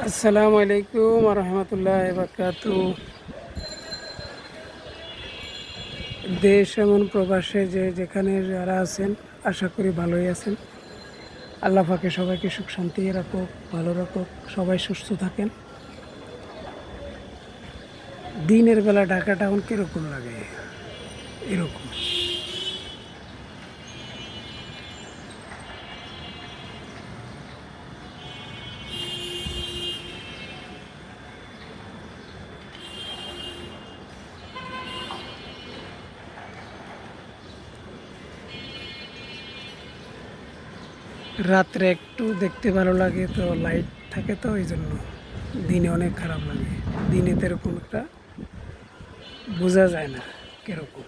আসসালামু আলাইকুম রহমতুল্লাহ বারাকাতু। দেশ এমন প্রবাসে যেখানে যারা আছেন আশা করি ভালোই আছেন। আল্লাহ পাকে সবাইকে সুখ শান্তি রাখুক, ভালো রাখুক, সবাই সুস্থ থাকেন। দিনের বেলা ঢাকাটা এখন কীরকম লাগে? এরকম রাত্রে একটু দেখতে ভালো লাগে, তো লাইট থাকে তো এই জন্য। দিনে অনেক খারাপ লাগে, দিনে তো এরকম একটা বোঝা যায় না কীরকম।